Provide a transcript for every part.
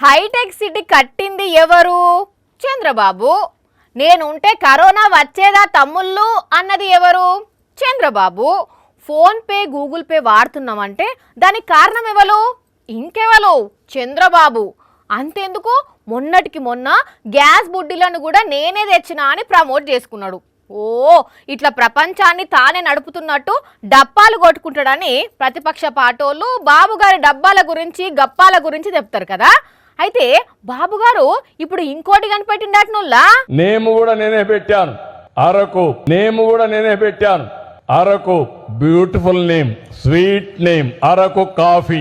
Hitech city కట్టింది ఎవరు? చంద్రబాబు. నేనుంటే కరోనా వచ్చేదా తమ్ముళ్ళు అన్నది ఎవరు? Chandrababu. PhonePe Google Pay వాడుతున్నామంటే దానికి కారణం ఎవరు? ఇంకెవరు? చంద్రబాబు. అంతెందుకు మొన్నటికి మొన్న గ్యాస్ బుడ్డిలను కూడా నేనే తెచ్చినా అని ప్రమోట్ చేసుకున్నాడు. ఓ ఇట్లా ప్రపంచాన్ని తానే నడుపుతున్నట్టు డప్పాలు కొట్టుకుంటాడని ప్రతిపక్ష పార్టీలు బాబు గారి డబ్బాల గురించి గప్పాల గురించి చెప్తారు కదా. అయితే బాబు గారు ఇప్పుడు ఇంకోటి కనిపెట్టిండటనుల్లా. నేమ్ కూడా నేనే పెట్టాను అరకు. నేమ్ కూడా నేనే పెట్టాను Araku. Beautiful name, sweet name, Araku coffee.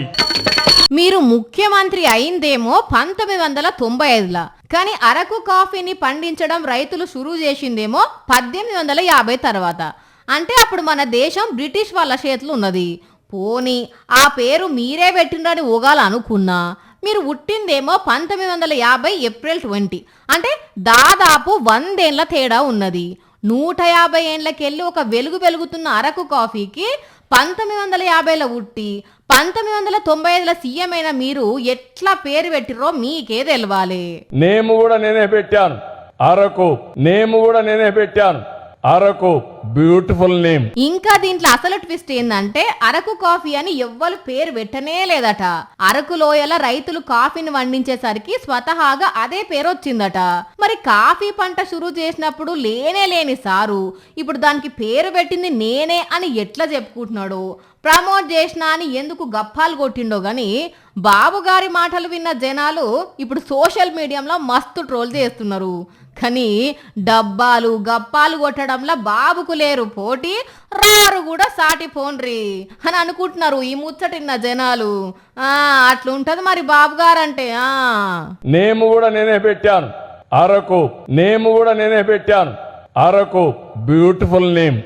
మీరు ముఖ్యమంత్రి అయిందేమో 1995లా, కానీ అరకు కాఫీని పండించడం రైతులు షురూ చేసిందేమో 1850 తర్వాత. అంటే అప్పుడు మన దేశం బ్రిటిష్ వాళ్ళ చేతులు ఉన్నది. పోనీ ఆ పేరు మీరే పెట్టిండ్రని ఊగాలనుకున్నా మీరు పుట్టిందేమో 1950 ఏప్రిల్ 20. అంటే దాదాపు 100 ఏళ్ల తేడా ఉన్నది. 150 ఏళ్లకెళ్ళి ఒక వెలుగు వెలుగుతున్న అరకు కాఫీకి 1950లో పుట్టి 1995లో సీఎం అయిన మీరు ఎట్లా పేరు పెట్టిరో మీకే తెలవాలి. నేమ్ కూడా నేనే పెట్టాను అరకు. నేమ్ కూడా నేనే పెట్టాను అరకు. Beautiful name. ఇంకా దీంట్లో అసలు ట్విస్ట్ ఏందంటే అరకు కాఫీ అని ఎవ్వరు పేరు పెట్టనే లేదట. అరకు లోయల రైతులు కాఫీని వండించేసరికి స్వతహాగా అదే పేరు వచ్చిందట. మరి కాఫీ పంట షురూ చేసినప్పుడు లేని సారు ఇప్పుడు దానికి పేరు పెట్టింది నేనే అని ఎట్లా చెప్పుకుంటున్నాడు? ప్రమోట్ చేసినా అని ఎందుకు గప్పాలు కొట్టిండో గాని బాబు గారి మాటలు విన్న జనాలు ఇప్పుడు సోషల్ మీడియాలో మస్తు ట్రోల్ చేస్తున్నారు. కానీ డబ్బాలు గప్పాలు కొట్టడంలో బాబుకు లేరు పోటీ, రారు కూడా సాటి పోన్రి అని అనుకుంటున్నారు ఈ ముచ్చటిన్న జనాలు. అట్లుంటది మరి బాబు గారంటే. నేమ్ కూడా నేనే పెట్టాను అరకు. నేమ్ కూడా నేనే పెట్టాను అరకు. Beautiful name.